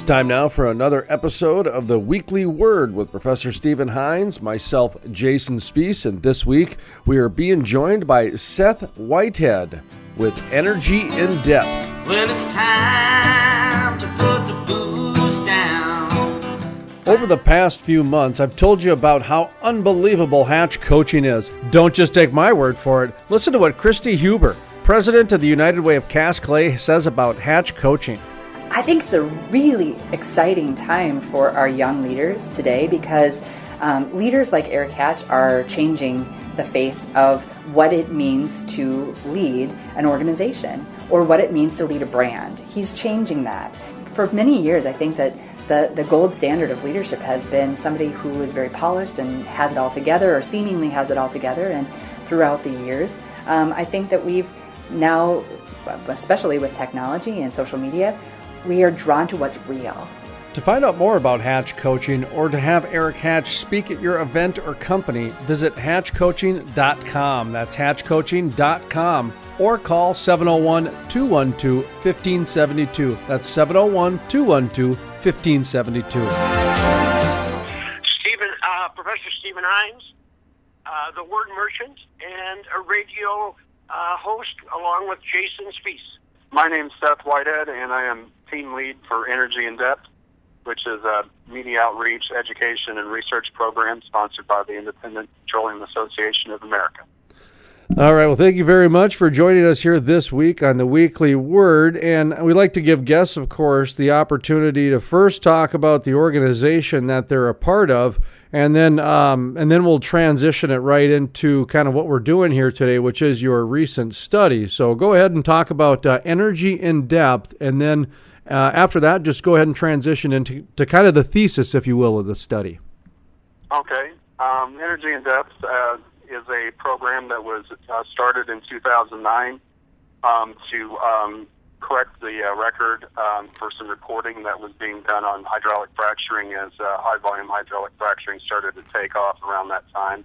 time now for another episode of the Weekly Word with Professor Stephen Heins, myself, Jason Spiess, and this week we are being joined by Seth Whitehead with Energy in Depth. Well, it's time to put the booze down. Over the past few months, I've told you about how unbelievable hatch coaching is. Don't just take my word for it. Listen to what Christy Huber, president of the United Way of Cast Clay, says about hatch coaching. I think it's a really exciting time for our young leaders today because leaders like Eric Hatch are changing the face of what it means to lead an organization or what it means to lead a brand. He's changing that. For many years, I think that the gold standard of leadership has been somebody who is very polished and has it all together or seemingly has it all together. And throughout the years, I think that we've now, especially with technology and social media, we are drawn to what's real. To find out more about Hatch Coaching or to have Eric Hatch speak at your event or company, visit hatchcoaching.com. That's hatchcoaching.com. Or call 701-212-1572. That's 701-212-1572. Professor Stephen Heins, the word merchant, and a radio host along with Jason Spiess. My name's Seth Whitehead, and I am team lead for Energy in Depth, which is a media outreach, education, and research program sponsored by the Independent Petroleum Association of America. All right. Well, thank you very much for joining us here this week on the Weekly Word. And we like to give guests, of course, the opportunity to first talk about the organization that they're a part of, and then we'll transition it right into kind of what we're doing here today, which is your recent study. So go ahead and talk about Energy in Depth, and then after that, just go ahead and transition into kind of the thesis, if you will, of the study. Okay. Energy in Depth is a program that was started in 2009 to correct the record for some reporting that was being done on hydraulic fracturing as high-volume hydraulic fracturing started to take off around that time.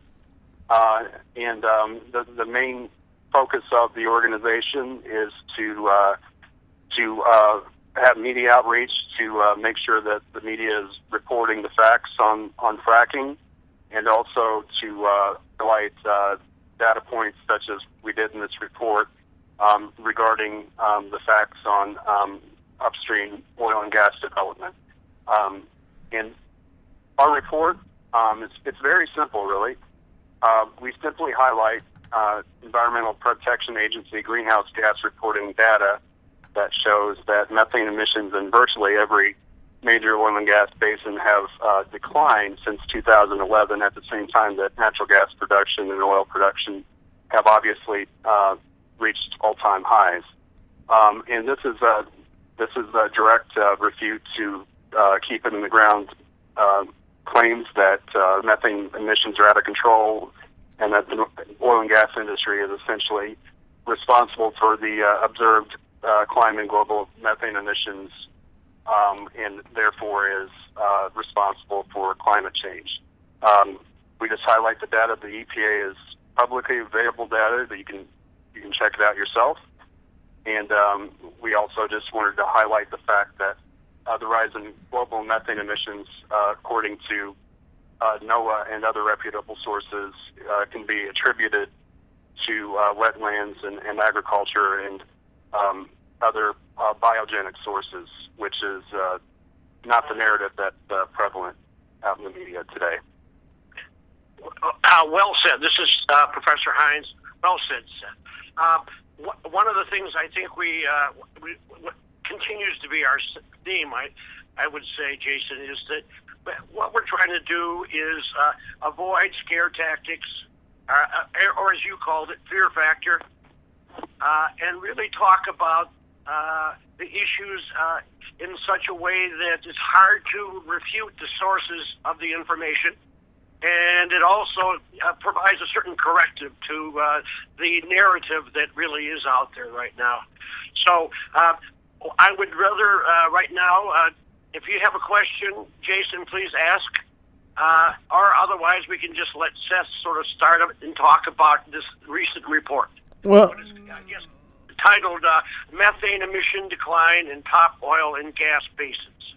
And the main focus of the organization is to have media outreach to make sure that the media is reporting the facts on fracking, and also to highlight data points such as we did in this report regarding the facts on upstream oil and gas development. In our report, it's very simple, really. We simply highlight Environmental Protection Agency greenhouse gas reporting data that shows that methane emissions in virtually every major oil and gas basin have declined since 2011, at the same time that natural gas production and oil production have obviously reached all-time highs. And this is a direct refute to keep it in the ground claims that methane emissions are out of control and that the oil and gas industry is essentially responsible for the observed climb in global methane emissions, and therefore is responsible for climate change. We just highlight the data. The EPA is publicly available data that you can check it out yourself. And we also just wanted to highlight the fact that the rise in global methane emissions, according to NOAA and other reputable sources, can be attributed to wetlands and agriculture and other biogenic sources, which is not the narrative that's prevalent out in the media today. Well said. This is Professor Heins. Well said, Seth. One of the things I think we continues to be our theme, I would say, Jason, is that what we're trying to do is avoid scare tactics, or as you called it, fear factor, and really talk about the issues in such a way that it's hard to refute the sources of the information, and it also provides a certain corrective to the narrative that really is out there right now. So I would rather right now, if you have a question, Jason, please ask, or otherwise we can just let Seth sort of start and talk about this recent report. Well, yes, titled Methane Emission Decline in Top Oil and Gas Basins.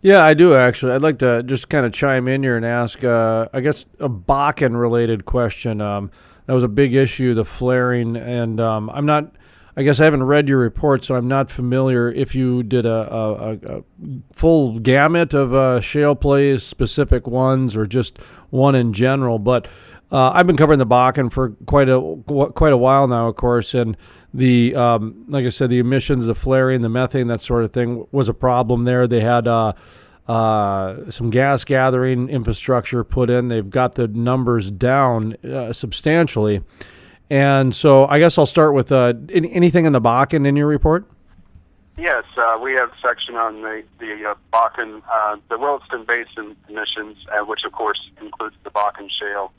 Yeah, I do actually. I'd like to just kind of chime in here and ask, I guess, a Bakken-related question. That was a big issue, the flaring, and I'm not. I guess I haven't read your report, so I'm not familiar if you did a full gamut of shale plays, specific ones, or just one in general. But I've been covering the Bakken for quite a while now, of course, and the like I said, the emissions, the flaring, the methane, that sort of thing was a problem there. They had some gas gathering infrastructure put in. They've got the numbers down substantially. And so I guess I'll start with anything in the Bakken in your report? Yes, we have a section on the Bakken, the Williston Basin emissions, which of course includes the Bakken Shale.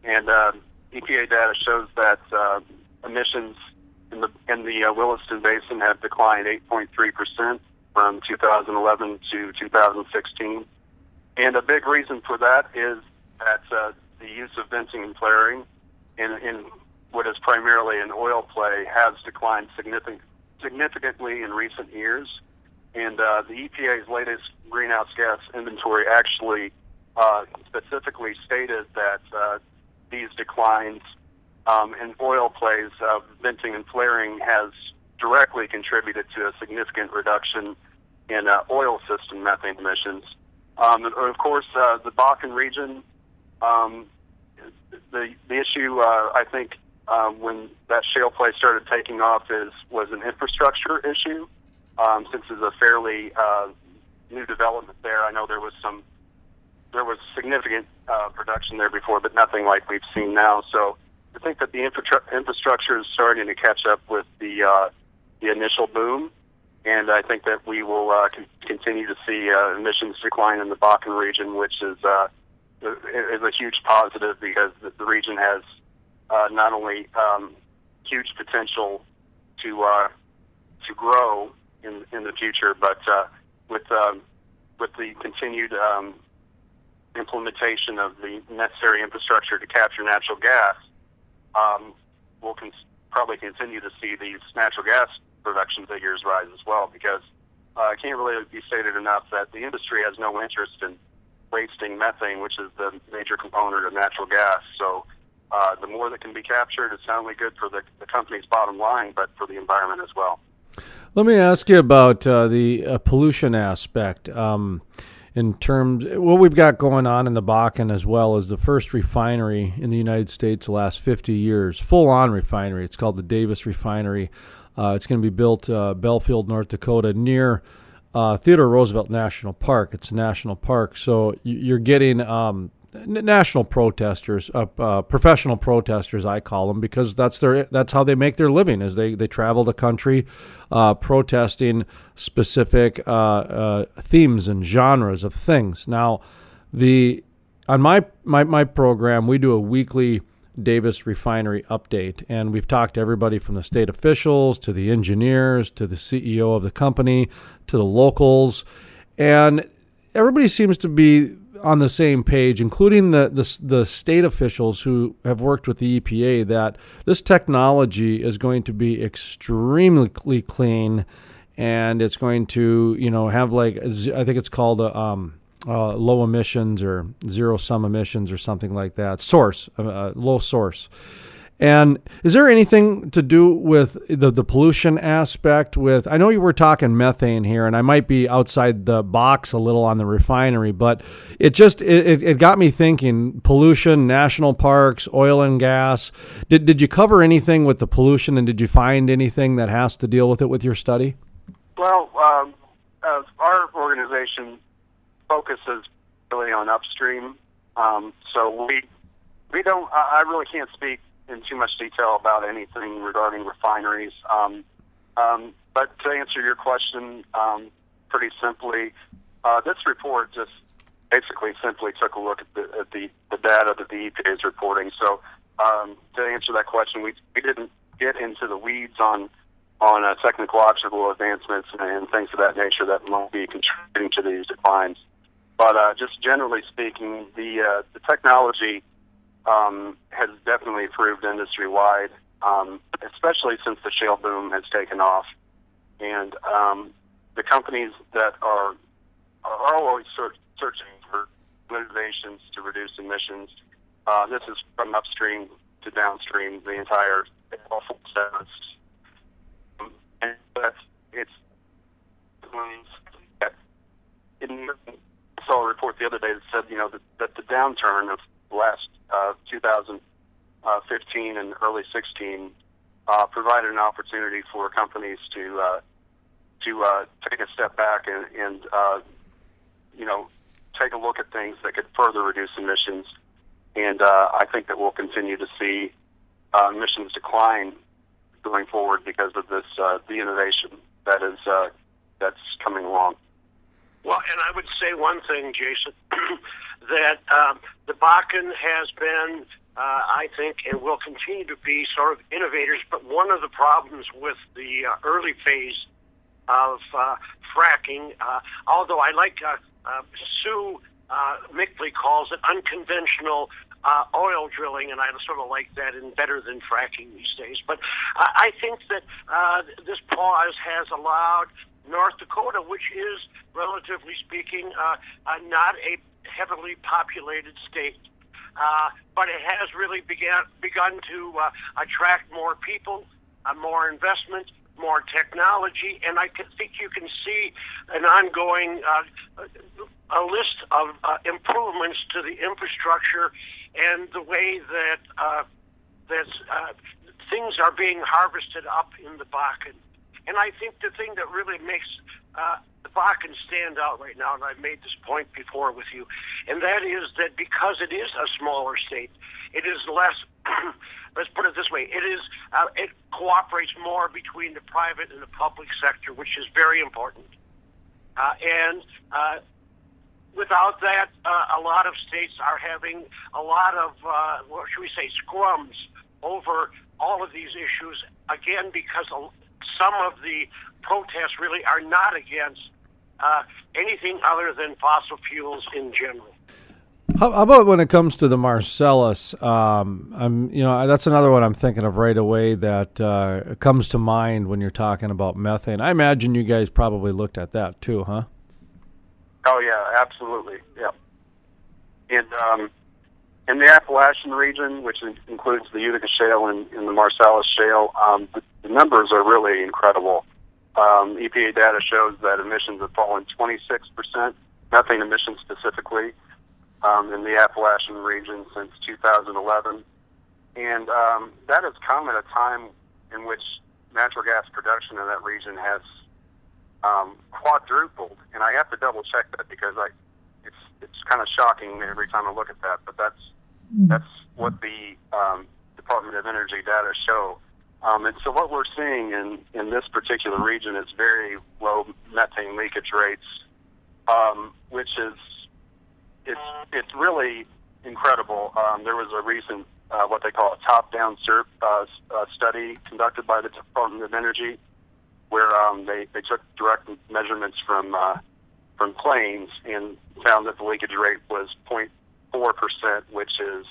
And EPA data shows that emissions in the Williston Basin have declined 8.3% from 2011 to 2016. And a big reason for that is that the use of venting and flaring in what is primarily an oil play has declined significantly in recent years. And the EPA's latest greenhouse gas inventory actually specifically stated that these declines in oil plays of venting and flaring has directly contributed to a significant reduction in oil system methane emissions. And of course, the Bakken region, the issue, I think, when that shale play started taking off was an infrastructure issue. Since it's a fairly new development there, I know there was significant production there before, but nothing like we've seen now. So I think that the infrastructure is starting to catch up with the initial boom, and I think that we will continue to see emissions decline in the Bakken region, which is a huge positive because the region has not only huge potential to grow in the future, but with the continued implementation of the necessary infrastructure to capture natural gas, we'll probably continue to see these natural gas production figures rise as well, because it can't really be stated enough that the industry has no interest in wasting methane, which is the major component of natural gas. So the more that can be captured, it's not only good for the company's bottom line, but for the environment as well. Let me ask you about the pollution aspect. In terms, what we've got going on in the Bakken as well is the first refinery in the United States the last 50 years, full-on refinery. It's called the Davis Refinery. It's going to be built Belfield, North Dakota, near Theodore Roosevelt National Park. It's a national park, so you're getting national protesters, professional protesters, I call them, because that's how they make their living. Is they travel the country protesting specific themes and genres of things. Now, on my program, we do a weekly Davis Refinery update, and we've talked to everybody from the state officials to the engineers to the CEO of the company to the locals, and everybody seems to be on the same page, including the state officials who have worked with the EPA, that this technology is going to be extremely clean, and it's going to have, like, I think it's called low emissions or zero sum emissions or something like that. Low source. And is there anything to do with the pollution aspect with, I know you were talking methane here, and I might be outside the box a little on the refinery, but it got me thinking, pollution, national parks, oil and gas. Did you cover anything with the pollution, and did you find anything that has to deal with it with your study? Well, our organization focuses really on upstream, so we don't. I really can't speak in too much detail about anything regarding refineries. But to answer your question, pretty simply, this report just basically simply took a look at the data that the EPA is reporting. So to answer that question, we didn't get into the weeds on technological advancements and things of that nature that might be contributing to these declines. But just generally speaking, the technology has definitely improved industry-wide, especially since the shale boom has taken off. And the companies that are are always searching for innovations to reduce emissions. This is from upstream to downstream, the entire awful sense. And it's I saw a report the other day that said, that the downturn of the last 2015 and early 16 provided an opportunity for companies to take a step back and take a look at things that could further reduce emissions. And I think that we'll continue to see emissions decline going forward because of this the innovation that's coming along. Well, and I would say one thing, Jason, that the Bakken has been, I think, and will continue to be sort of innovators, but one of the problems with the early phase of fracking, although I like Sue Mickley calls it unconventional oil drilling, and I sort of like that and better than fracking these days. But I think that this pause has allowed North Dakota, which is, relatively speaking, not a heavily populated state, but it has really begun to attract more people, more investment, more technology, and I think you can see an ongoing a list of improvements to the infrastructure and the way that things are being harvested up in the Bakken. And I think the thing that really makes the Bakken stand out right now, and I've made this point before with you, and that is that because it is a smaller state, it is less, let's put it this way, it cooperates more between the private and the public sector, which is very important. And without that, a lot of states are having a lot of, what should we say, scrums over all of these issues, again, because some of the protests really are not against anything other than fossil fuels in general. How about when it comes to the Marcellus? That's another one I'm thinking of right away that comes to mind when you're talking about methane. I imagine you guys probably looked at that too, huh? Oh yeah, absolutely. Yeah. And in the Appalachian region, which includes the Utica Shale and the Marcellus Shale, the numbers are really incredible. EPA data shows that emissions have fallen 26%, methane emissions specifically, in the Appalachian region since 2011. And that has come at a time in which natural gas production in that region has quadrupled. And I have to double check that because it's kind of shocking every time I look at that. But that's what the Department of Energy data show. And so what we're seeing in this particular region is very low methane leakage rates, which is it's really incredible. There was a recent what they call a top-down study conducted by the Department of Energy, where they took direct measurements from planes and found that the leakage rate was 0.4%, which is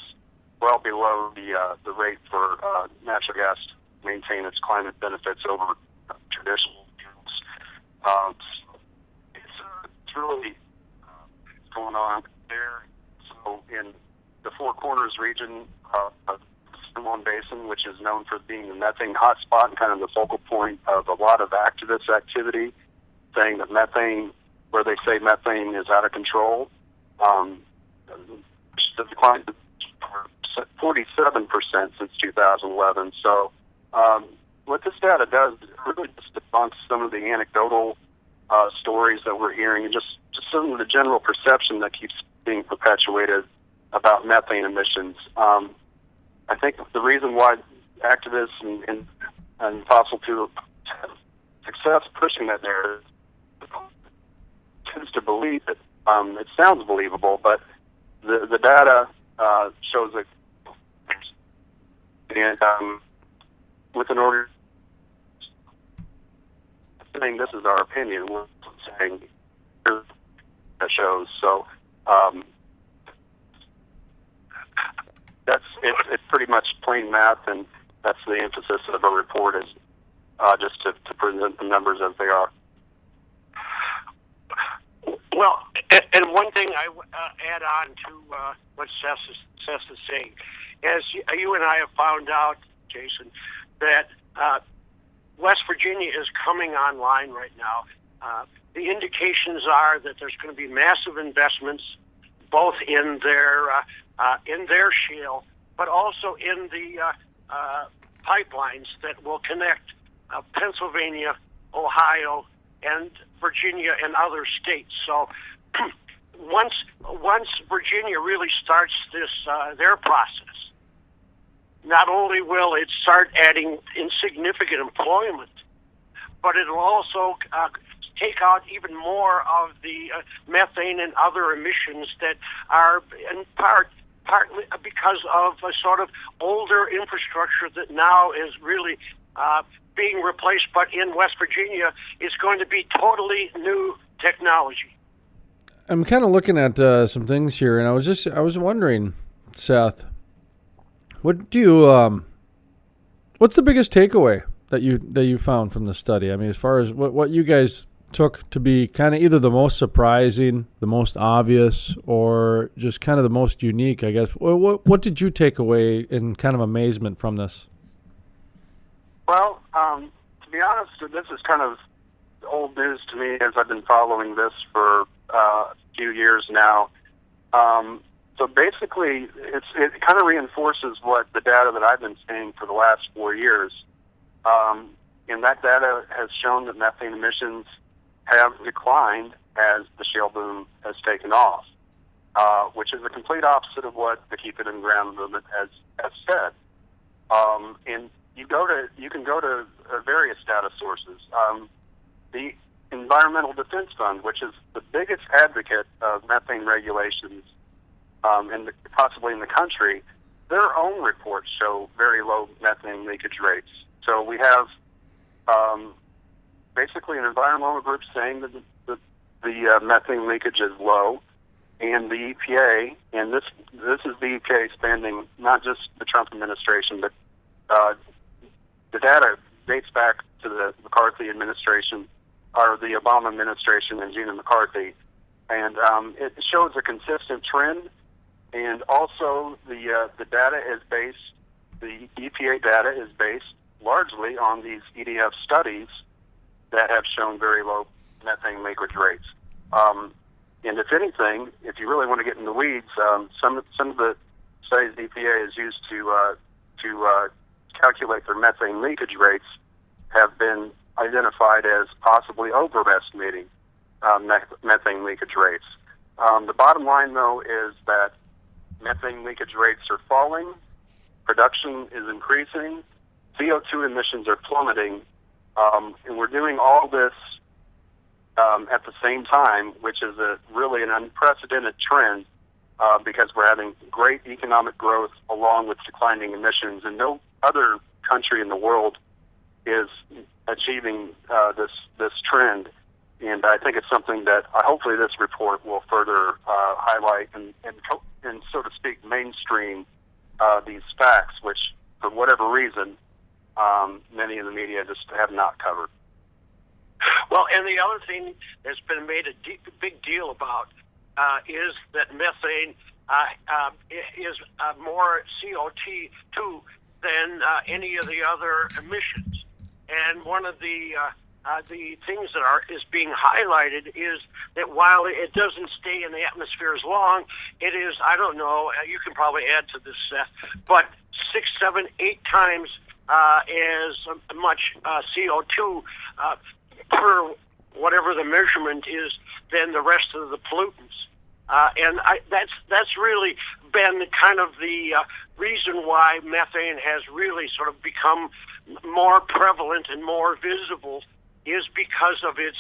well below the rate for natural gas to maintain its climate benefits over traditional fuels. It's really going on there. So in the Four Corners region of the San Basin, which is known for being the methane hotspot and kind of the focal point of a lot of activist activity, saying that methane, where they say methane is out of control, the decline is 47% since 2011. So what this data does is really just debunks some of the anecdotal stories that we're hearing and just some of the general perception that keeps being perpetuated about methane emissions. I think the reason why activists and fossil fuel have success pushing that narrative tends to believe it. It sounds believable, but the data shows that, and with an order saying this is our opinion, we're saying that shows. So it's pretty much plain math, and that's the emphasis of a report is just to present the numbers as they are. Well, and one thing I add on to what Seth is saying, as you and I have found out, Jason, that West Virginia is coming online right now. The indications are that there's going to be massive investments, both in their shale, but also in the pipelines that will connect Pennsylvania, Ohio, and Virginia and other states. So once Virginia really starts this their process, not only will it start adding insignificant employment, but it'll also take out even more of the methane and other emissions that are in partly because of a sort of older infrastructure that now is really being replaced, but in West Virginia is going to be totally new technology. I'm kind of looking at some things here, and I was wondering, Seth, what's the biggest takeaway that you found from the study? I mean, as far as what you guys took to be kind of either the most surprising, the most obvious, or just kind of the most unique, I guess. What did you take away in kind of amazement from this? Well, to be honest, this is kind of old news to me, as I've been following this for a few years now. So basically, it kind of reinforces what the data that I've been seeing for the last 4 years. And that data has shown that methane emissions have declined as the shale boom has taken off, which is the complete opposite of what the Keep It in the Ground movement has said. And you can go to various data sources. The Environmental Defense Fund, which is the biggest advocate of methane regulations possibly in the country, their own reports show very low methane leakage rates. So we have basically an environmental group saying that the methane leakage is low, and the EPA, and this is the EPA spanning not just the Trump administration, but the data dates back to the McCarthy administration, or the Obama administration and Gina McCarthy, and it shows a consistent trend. And also, the data is based, the EPA data is based largely on these EDF studies that have shown very low methane leakage rates. And if anything, if you really want to get in the weeds, some of the studies the EPA has used to calculate their methane leakage rates have been identified as possibly overestimating methane leakage rates. The bottom line, though, is that methane leakage rates are falling, production is increasing, CO2 emissions are plummeting, and we're doing all this at the same time, which is really an unprecedented trend because we're having great economic growth along with declining emissions, and no other country in the world is achieving this trend. And I think it's something that hopefully this report will further highlight and so to speak, mainstream these facts, which, for whatever reason, many in the media just have not covered. Well, and the other thing that's been made a big deal about is that methane is more CO2 than any of the other emissions. And one of the things that is being highlighted is that while it doesn't stay in the atmosphere as long, it is, I don't know, you can probably add to this, Seth, but 6, 7, 8 times as much CO2 per whatever the measurement is than the rest of the pollutants. And that's really been kind of the reason why methane has really sort of become more prevalent and more visible, is because of its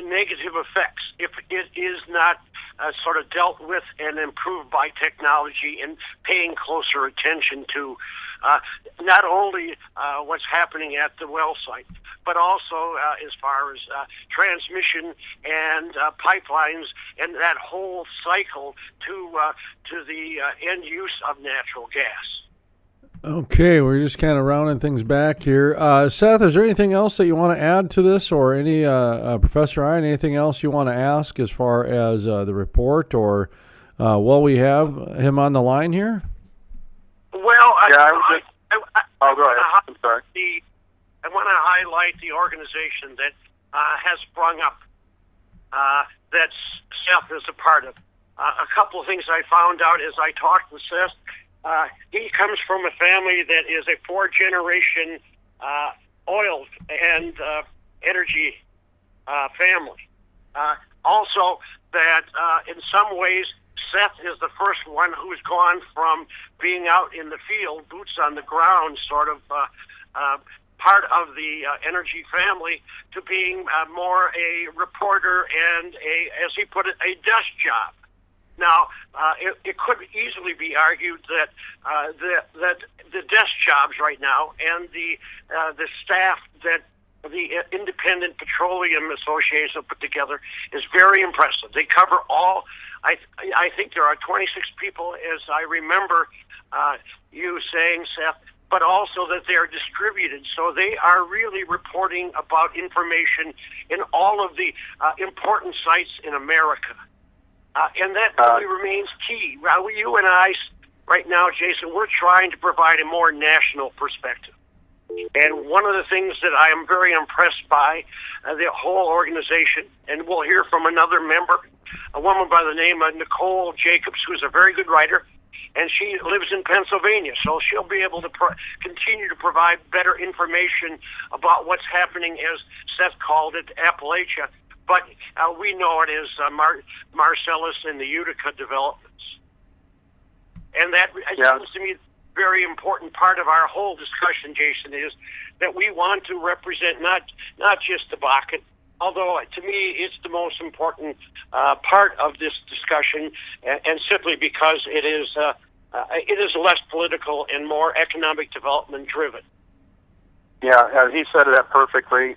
negative effects. If it is not sort of dealt with and improved by technology and paying closer attention to not only what's happening at the well site, but also as far as transmission and pipelines and that whole cycle to the end use of natural gas. Okay, we're just kind of rounding things back here. Seth, is there anything else that you want to add to this, or any Professor Ryan, anything else you want to ask as far as the report, or while we have him on the line here? Well, Oh, go ahead. I'm sorry. I want to highlight the organization that has sprung up that Seth is a part of. A couple of things I found out as I talked with Seth. He comes from a family that is a 4-generation oil and energy family. Also, that in some ways, Seth is the first one who's gone from being out in the field, boots on the ground, sort of part of the energy family, to being more a reporter and as he put it, a desk job. Now, it could easily be argued that that the desk jobs right now and the staff that the Independent Petroleum Association put together is very impressive. They cover all. I think there are 26 people, as I remember you saying, Seth, but also that they are distributed. So they are really reporting about information in all of the important sites in America. And that really remains key. You and I, right now, Jason, we're trying to provide a more national perspective. And one of the things that I am very impressed by, the whole organization, and we'll hear from another member, a woman by the name of Nicole Jacobs, who's a very good writer, and she lives in Pennsylvania, so she'll be able to continue to provide better information about what's happening, as Seth called it, Appalachia. But we know it is Marcellus and the Utica developments. And that seems to me very important part of our whole discussion, Jason, is that we want to represent not just the Bakken, although to me it's the most important part of this discussion, and simply because it is less political and more economic development driven. Yeah, he said that perfectly.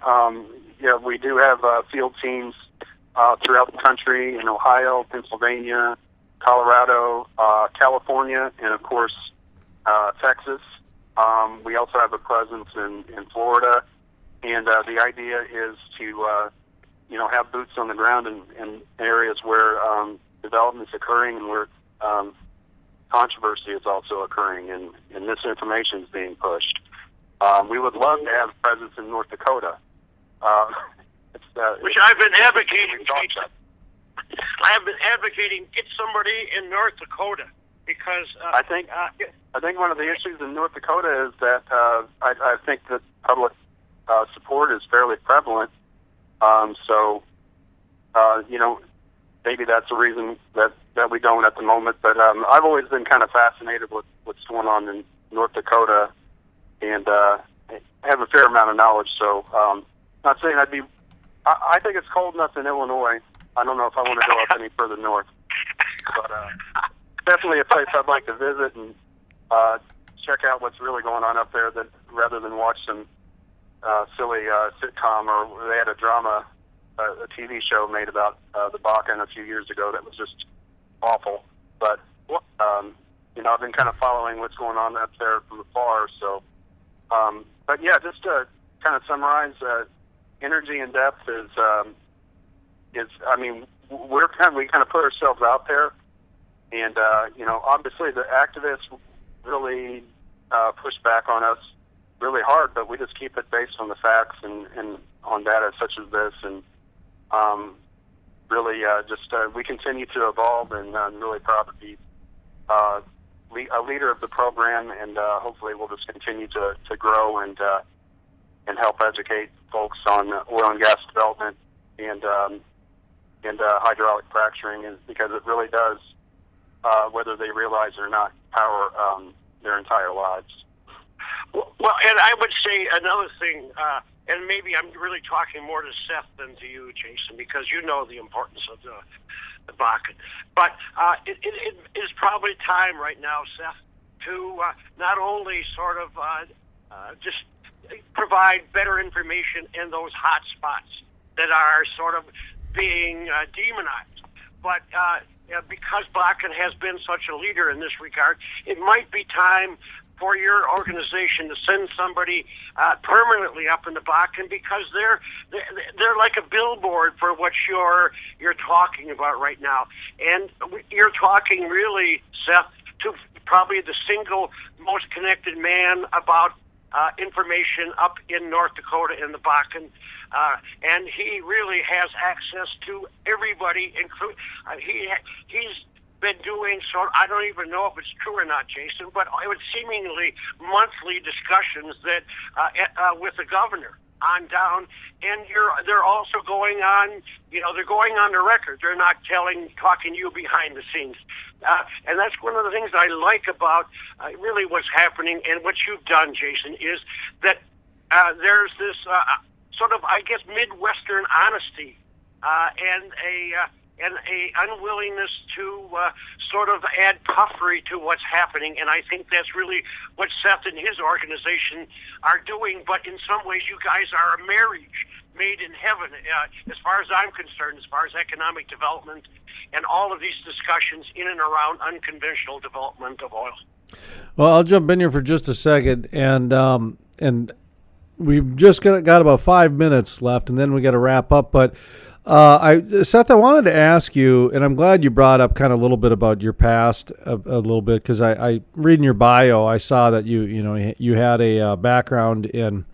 We do have field teams throughout the country in Ohio, Pennsylvania, Colorado, California, and of course Texas. We also have a presence in Florida, and the idea is to have boots on the ground in areas where development is occurring and where controversy is also occurring, and this information is being pushed. We would love to have a presence in North Dakota. Which I've been advocating. I have been advocating get somebody in North Dakota because I think one of the issues in North Dakota is that I think that public support is fairly prevalent. Maybe that's a reason that we don't at the moment. But I've always been kind of fascinated with what's going on in North Dakota, and I have a fair amount of knowledge. So, not saying I think it's cold enough in Illinois. I don't know if I want to go up any further north, but definitely a place I'd like to visit and check out what's really going on up there, rather than watch some silly sitcom, or they had a drama, a TV show made about the Bakken a few years ago that was just awful. But I've been kind of following what's going on up there from afar. So, but yeah, just to kind of summarize, energy in depth is we kind of put ourselves out there, and obviously the activists really push back on us really hard, but we just keep it based on the facts and on data such as this, and we continue to evolve, and I'm really proud to be a leader of the program, and hopefully we'll just continue to grow and help educate folks on oil and gas development and hydraulic fracturing, because it really does, whether they realize it or not, power their entire lives. Well, and I would say another thing, and maybe I'm really talking more to Seth than to you, Jason, because you know the importance of the Bakken. But it is probably time right now, Seth, to not only sort of just provide better information in those hot spots that are sort of being demonized, but because Bakken has been such a leader in this regard, it might be time for your organization to send somebody permanently up in the Bakken, because they're like a billboard for what you're talking about right now. And you're talking really, Seth, to probably the single most connected man about information up in North Dakota in the Bakken. And he really has access to everybody, including he's been doing, so I don't even know if it's true or not, Jason, but it was seemingly monthly discussions that with the governor on down, and they're also going on, they're going on the record. They're not talking to you behind the scenes. And that's one of the things I like about really what's happening and what you've done, Jason, is that there's this sort of, I guess, Midwestern honesty and a unwillingness to sort of add puffery to what's happening. And I think that's really what Seth and his organization are doing. But in some ways, you guys are a marriage made in heaven, as far as I'm concerned, as far as economic development and all of these discussions in and around unconventional development of oil. Well, I'll jump in here for just a second, and we've just got about 5 minutes left, and then we got to wrap up. But Seth, I wanted to ask you, and I'm glad you brought up kind of a little bit about your past a little bit, because I reading your bio, I saw that you had a background in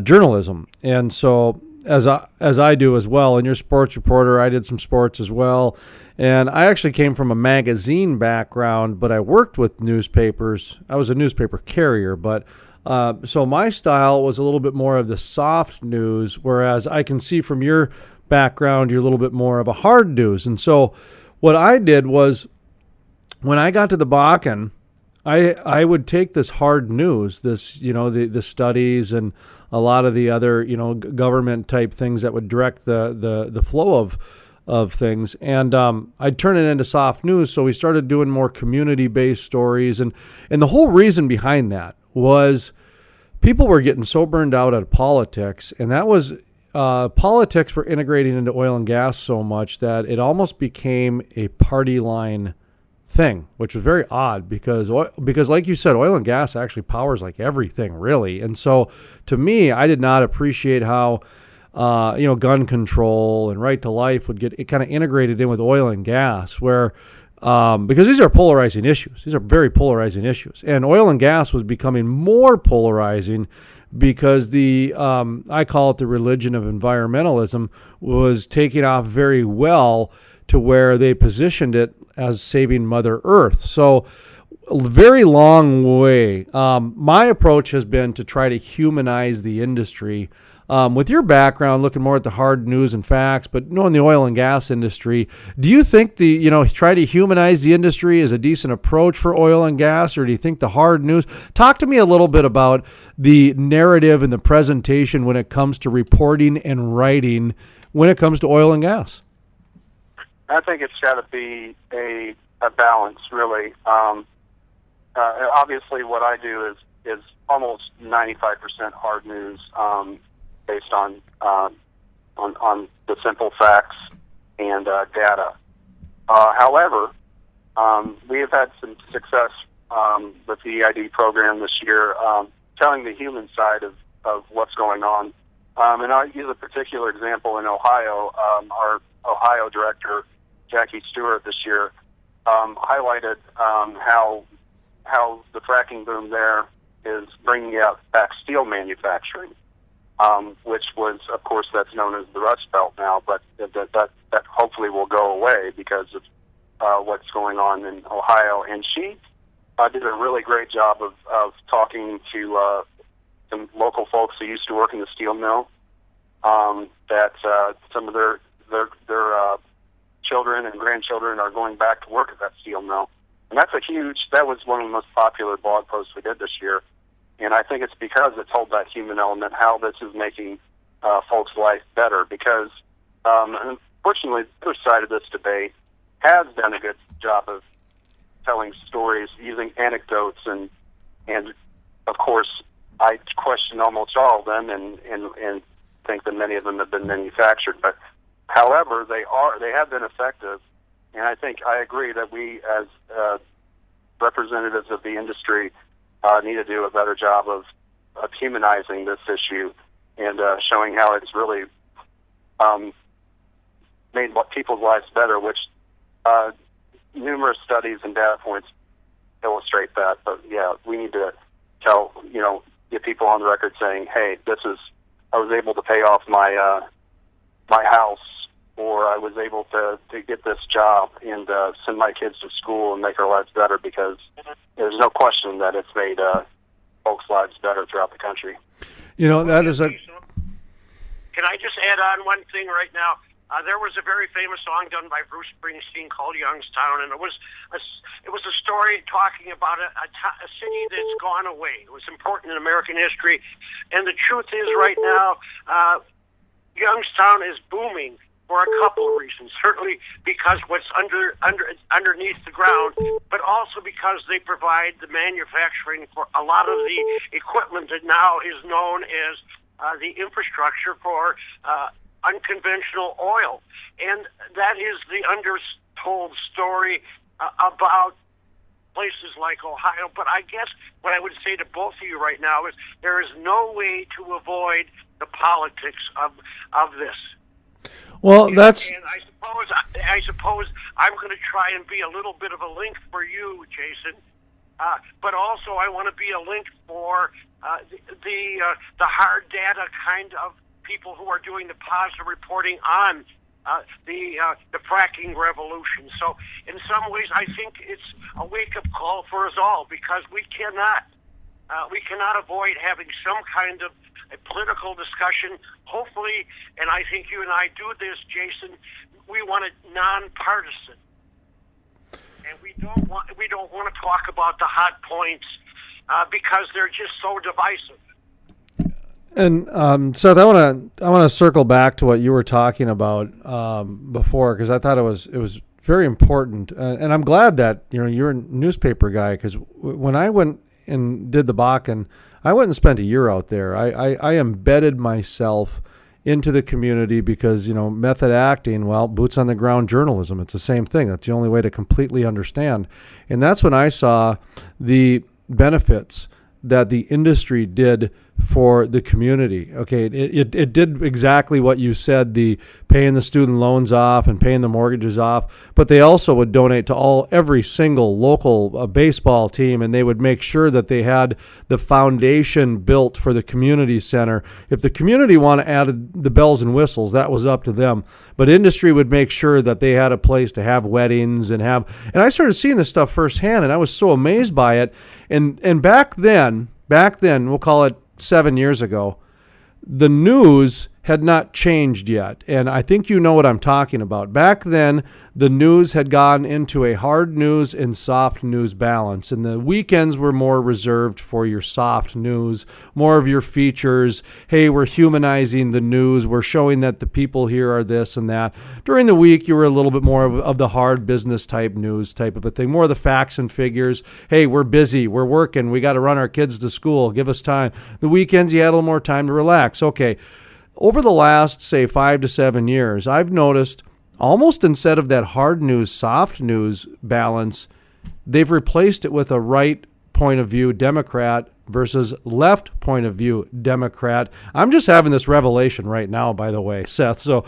journalism, and so as I do as well. And you're a sports reporter. I did some sports as well, and I actually came from a magazine background, but I worked with newspapers. I was a newspaper carrier, but so my style was a little bit more of the soft news, whereas I can see from your background you're a little bit more of a hard news. And so what I did was, when I got to the Bakken, I would take this hard news, this the studies and a lot of the other government type things that would direct the flow of things, and I'd turn it into soft news. So we started doing more community-based stories, and the whole reason behind that was people were getting so burned out at politics, and that was politics were integrating into oil and gas so much that it almost became a party line thing, which was very odd because like you said, oil and gas actually powers like everything, really. And so to me, I did not appreciate how gun control and right to life would get it kind of integrated in with oil and gas, where because these are polarizing issues. These are very polarizing issues. And oil and gas was becoming more polarizing because I call it the religion of environmentalism, was taking off very well to where they positioned it as saving Mother Earth. So a very long way. My approach has been to try to humanize the industry. With your background, looking more at the hard news and facts, but knowing the oil and gas industry, do you think try to humanize the industry is a decent approach for oil and gas, or do you think the hard news? Talk to me a little bit about the narrative and the presentation when it comes to reporting and writing when it comes to oil and gas. I think it's got to be a balance, really. Obviously, what I do is almost 95% hard news, based on the simple facts and data. However, we have had some success with the EID program this year, telling the human side of what's going on. And I'll use a particular example in Ohio. Our Ohio director, Jackie Stewart, this year highlighted how the fracking boom there is bringing out back steel manufacturing, which was, of course, that's known as the Rust Belt now, but that hopefully will go away because of what's going on in Ohio. And she did a really great job of talking to some local folks who used to work in the steel mill, that some of their children and grandchildren are going back to work at that steel mill. And that was one of the most popular blog posts we did this year. And I think it's because it told that human element, how this is making folks' life better. Because, unfortunately, the other side of this debate has done a good job of telling stories using anecdotes, and of course, I question almost all of them, and think that many of them have been manufactured. But, however, they have been effective, and I agree that we, as representatives of the industry, need to do a better job of humanizing this issue and showing how it's really made people's lives better, which numerous studies and data points illustrate that. But yeah, we need to get people on the record saying, hey, I was able to pay off my my house, or I was able to get this job and send my kids to school and make our lives better, because there's no question that it's made folks' lives better throughout the country. That is a... Can I just add on one thing right now? There was a very famous song done by Bruce Springsteen called Youngstown, and it was a story talking about a city that's gone away. It was important in American history, and the truth is right now, Youngstown is booming for a couple of reasons. Certainly because what's underneath the ground, but also because they provide the manufacturing for a lot of the equipment that now is known as the infrastructure for unconventional oil. And that is the undertold story about places like Ohio. But I guess what I would say to both of you right now is there is no way to avoid the politics of this. Well, that's... And I suppose I'm going to try and be a little bit of a link for you, Jason. But also I want to be a link for the hard data kind of people who are doing the positive reporting on the fracking revolution. So in some ways, I think it's a wake-up call for us all, because we cannot avoid having some kind of a political discussion. Hopefully, and I think you and I do this, Jason, we want it nonpartisan, and we don't want to talk about the hot points because they're just so divisive. And Seth, I want to circle back to what you were talking about before, because I thought it was very important, and I'm glad that you're a newspaper guy, because when I went and did the Bakken, I went and spent a year out there. I embedded myself into the community because method acting, well, boots on the ground journalism. It's the same thing. That's the only way to completely understand, and that's when I saw the benefits that the industry did for the community. Okay, it did exactly what you said, the paying the student loans off and paying the mortgages off, but they also would donate to every single local baseball team, and they would make sure that they had the foundation built for the community center. If the community wanted to add the bells and whistles, that was up to them, but industry would make sure that they had a place to have weddings and I started seeing this stuff firsthand, and I was so amazed by it. And back then, we'll call it 7 years ago, the news had not changed yet. And I think you know what I'm talking about. Back then, the news had gone into a hard news and soft news balance. And the weekends were more reserved for your soft news, more of your features. Hey, we're humanizing the news. We're showing that the people here are this and that. During the week, you were a little bit more of the hard business type news type of a thing, more of the facts and figures. Hey, we're busy. We're working. We got to run our kids to school. Give us time. The weekends, you had a little more time to relax. Okay. Over the last, say, 5 to 7 years, I've noticed almost instead of that hard news, soft news balance, they've replaced it with a right point of view Democrat versus left point of view Democrat. I'm just having this revelation right now, by the way, Seth. So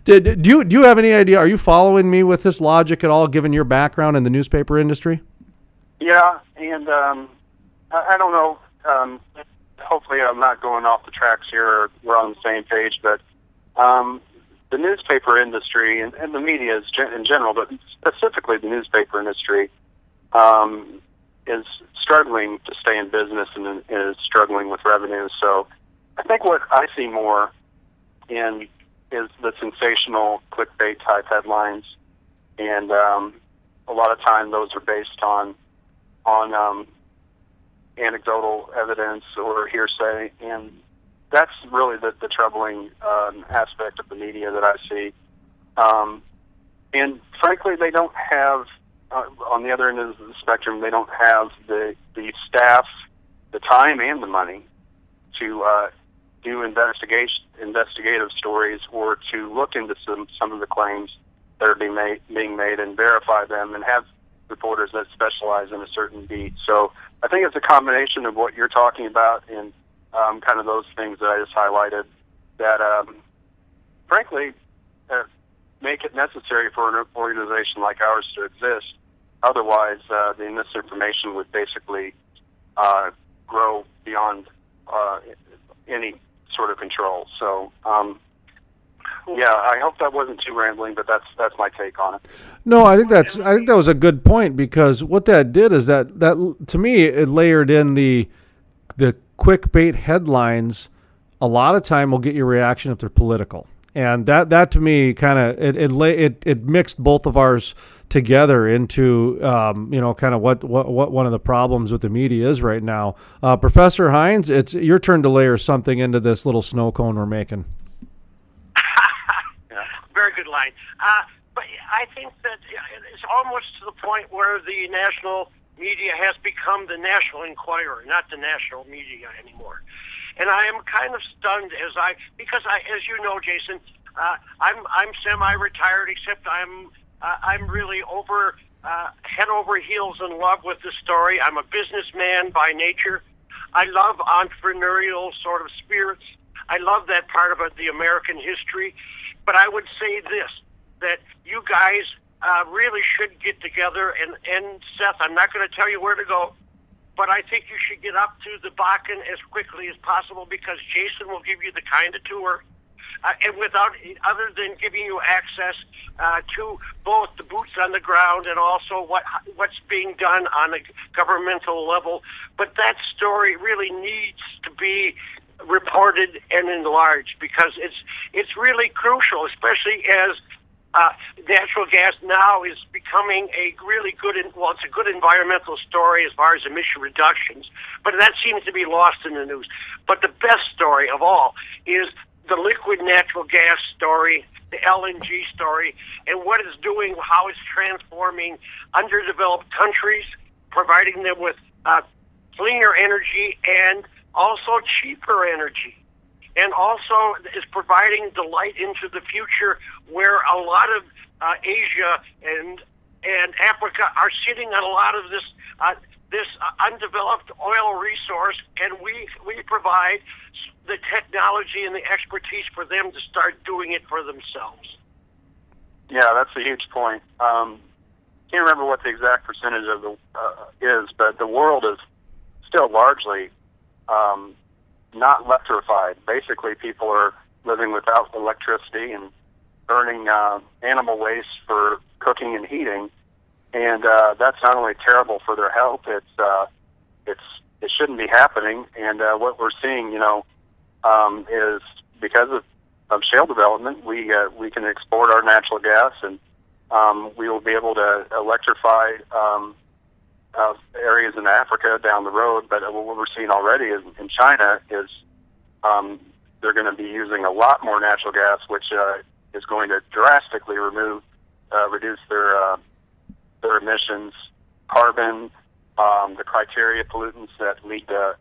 do you have any idea? Are you following me with this logic at all, given your background in the newspaper industry? Yeah, and I don't know. Hopefully I'm not going off the tracks here. We're on the same page, but the newspaper industry and the media in general, but specifically the newspaper industry, is struggling to stay in business and is struggling with revenue. So I think what I see more in is the sensational clickbait type headlines, and a lot of time those are based on anecdotal evidence or hearsay, and that's really the troubling aspect of the media that I see. And frankly, they don't have, on the other end of the spectrum, they don't have the staff, the time, and the money to do investigative stories or to look into some of the claims that are being made and verify them and have reporters that specialize in a certain beat. So I think it's a combination of what you're talking about and kind of those things that I just highlighted that, frankly, make it necessary for an organization like ours to exist. Otherwise, the misinformation would basically grow beyond any sort of control. So, yeah, I hope that wasn't too rambling, but that's my take on it. No, I think that was a good point, because what that did is that to me, it layered in the quick bait headlines. A lot of time will get your reaction if they're political, and that to me kind of it mixed both of ours together into kind of what one of the problems with the media is right now. Professor Heins, it's your turn to layer something into this little snow cone we're making. Very good line. But I think that it's almost to the point where the national media has become the National Enquirer, not the national media anymore. And I am kind of stunned because as you know, Jason, I'm semi-retired, except I'm really head over heels in love with the story. I'm a businessman by nature. I love entrepreneurial sort of spirits. I love that part of the American history. But I would say this, that you guys really should get together, and Seth, I'm not going to tell you where to go, but I think you should get up to the Bakken as quickly as possible, because Jason will give you the kind of tour, and other than giving you access to both the boots on the ground and also what's being done on a governmental level. But that story really needs to be reported and enlarged, because it's really crucial, especially as natural gas now is becoming a really good, it's a good environmental story as far as emission reductions, but that seems to be lost in the news. But the best story of all is the liquid natural gas story, the LNG story, and what it's doing, how it's transforming underdeveloped countries, providing them with cleaner energy and also cheaper energy, and also is providing the light into the future, where a lot of Asia and Africa are sitting on a lot of this undeveloped oil resource, and we provide the technology and the expertise for them to start doing it for themselves. Yeah, that's a huge point. Can't remember what the exact percentage of is, but the world is still largely not electrified. Basically, people are living without electricity and burning animal waste for cooking and heating, and that's not only terrible for their health. It shouldn't be happening. And what we're seeing, is because of shale development, we can export our natural gas, and we will be able to electrify areas in Africa down the road. But what we're seeing already in China is they're going to be using a lot more natural gas, which is going to drastically reduce their emissions, carbon, the criteria pollutants that lead to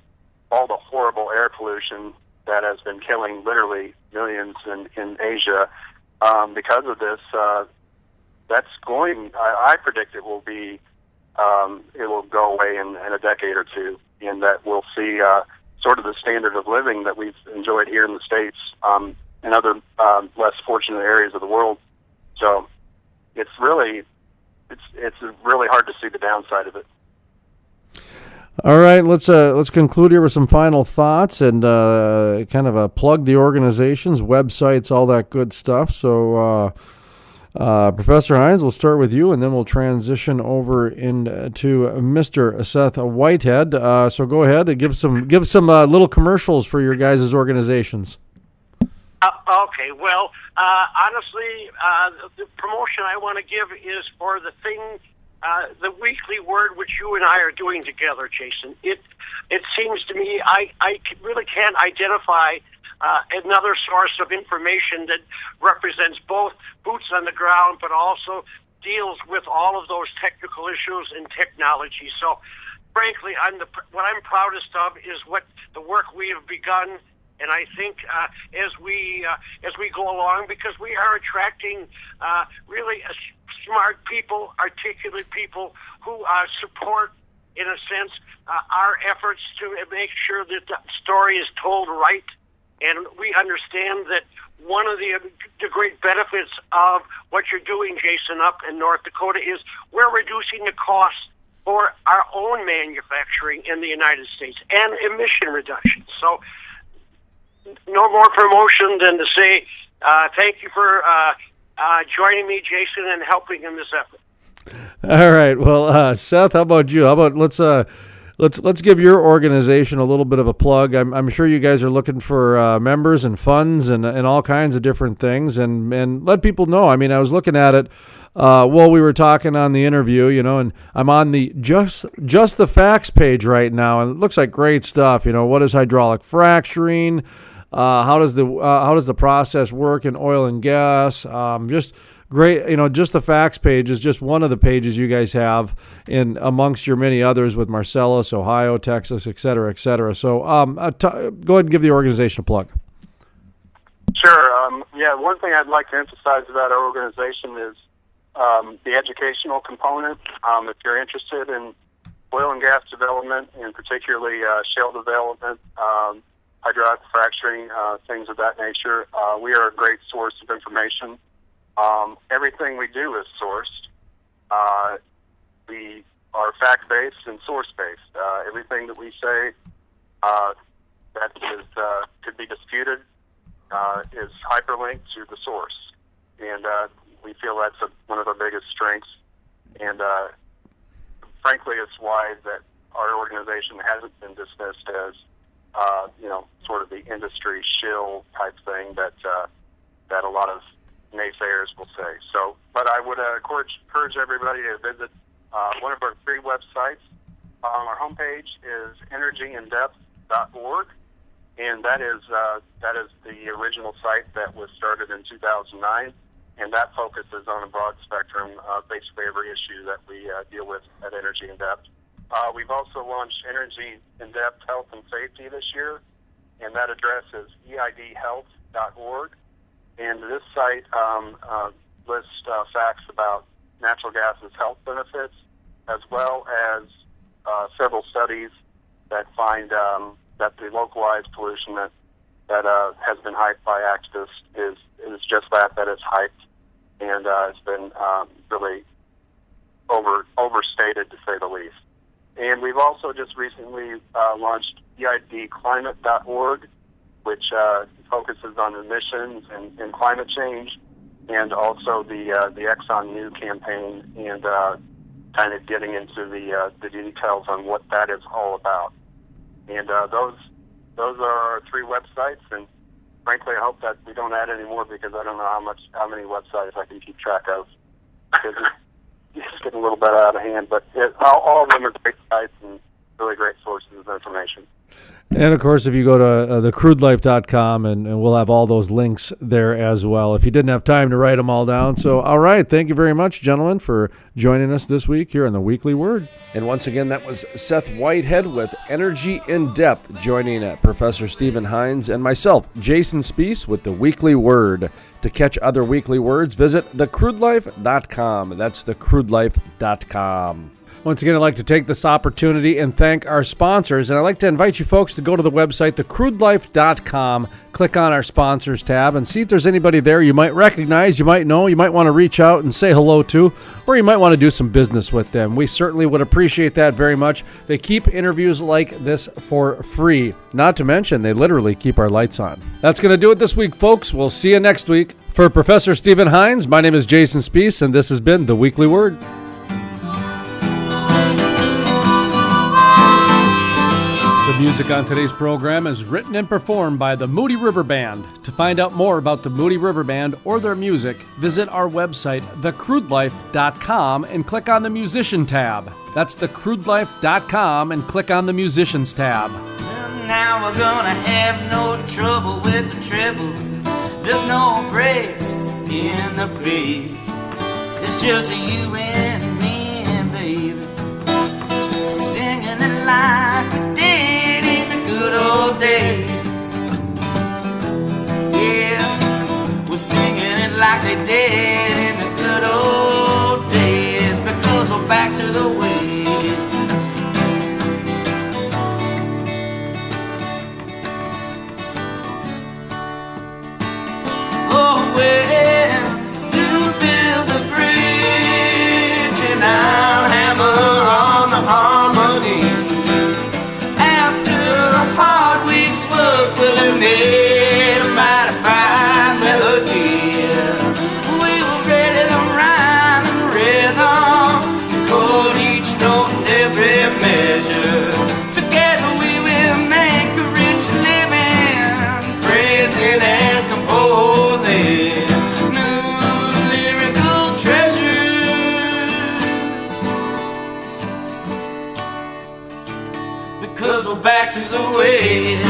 all the horrible air pollution that has been killing literally millions in Asia. Because of this, that's going. I predict it will be. It will go away in a decade or two, and that we'll see sort of the standard of living that we've enjoyed here in the States, in other less fortunate areas of the world. So it's really hard to see the downside of it. All right, let's conclude here with some final thoughts and kind of plug the organizations, websites, all that good stuff. So. Professor Heins, we'll start with you, and then we'll transition over into Mr. Seth Whitehead. So go ahead and give some little commercials for your guys' organizations. Okay. Well, honestly, the promotion I want to give is for the weekly word which you and I are doing together, Jason. It seems to me I really can't identify another source of information that represents both boots on the ground, but also deals with all of those technical issues and technology. So, frankly, what I'm proudest of is what the work we have begun And I think as we go along, because we are attracting really smart people, articulate people who support, in a sense, our efforts to make sure that the story is told right. And we understand that one of the great benefits of what you're doing, Jason, up in North Dakota is we're reducing the cost for our own manufacturing in the United States and emission reduction. So no more promotion than to say thank you for joining me, Jason, and helping in this effort. All right. Well, Seth, how about you? How about let's give your organization a little bit of a plug. I'm sure you guys are looking for members and funds and all kinds of different things, and let people know. I mean, I was looking at it while we were talking on the interview, and I'm on the just the facts page right now, and it looks like great stuff. What is hydraulic fracturing? How does the process work in oil and gas? Just great, just the facts page is just one of the pages you guys have in amongst your many others with Marcellus, Ohio, Texas, et cetera, et cetera. So go ahead and give the organization a plug. Sure. One thing I'd like to emphasize about our organization is the educational component. If you're interested in oil and gas development, and particularly shale development, hydraulic fracturing, things of that nature, we are a great source of information. Everything we do is sourced. We are fact-based and source-based. Everything that we say that is could be disputed is hyperlinked to the source, and we feel that's one of our biggest strengths. And frankly, it's why that our organization hasn't been dismissed as sort of the industry shill type thing that a lot of naysayers will say. So, but I would encourage everybody to visit one of our three websites. Our homepage is energyindepth.org, and that is the original site that was started in 2009, and that focuses on a broad spectrum of basically every issue that we deal with at Energy in Depth. We've also launched Energy in Depth Health and Safety this year, and that address is eidhealth.org. And this site lists facts about natural gas's health benefits, as well as several studies that find that the localized pollution that has been hyped by activists is just that it's hyped, and it's been really overstated, to say the least. And we've also just recently launched eidclimate.org, which focuses on emissions and climate change, and also the Exxon New campaign, and kind of getting into the details on what that is all about. And those are our three websites, and frankly, I hope that we don't add any more, because I don't know how many websites I can keep track of. It's getting a little bit out of hand, but all of them are great sites and really great sources of information. And, of course, if you go to thecrudelife.com, and we'll have all those links there as well, if you didn't have time to write them all down. So, all right, thank you very much, gentlemen, for joining us this week here on The Weekly Word. And once again, that was Seth Whitehead with Energy in Depth, joining Professor Stephen Heins and myself, Jason Spiess, with The Weekly Word. To catch other weekly words, visit thecrudelife.com. That's thecrudelife.com. Once again, I'd like to take this opportunity and thank our sponsors, and I'd like to invite you folks to go to the website, thecrudelife.com, click on our sponsors tab, and see if there's anybody there you might recognize, you might know, you might want to reach out and say hello to, or you might want to do some business with them. We certainly would appreciate that very much. They keep interviews like this for free. Not to mention, they literally keep our lights on. That's going to do it this week, folks. We'll see you next week. For Professor Stephen Heins, my name is Jason Spiess, and this has been The Weekly Word. The music on today's program is written and performed by the Moody River Band. To find out more about the Moody River Band or their music, visit our website, thecrudelife.com, and click on the Musician tab. That's thecrudelife.com, and click on the Musicians tab. Now we're gonna have no trouble with the treble. There's no breaks in the bass. It's just you and me, and baby, singing it like we did in the good old days. like they did in the good old days, because we're back to the way. Oh, well, you build the bridge and I'll hammer on the harmony. After a hard week's work, we'll have made a mighty fine melody. We were ready to rhyme and rhythm, to chord each note and every measure. Together we will make a rich living, phrasing and composing new lyrical treasures, because we're back to the way.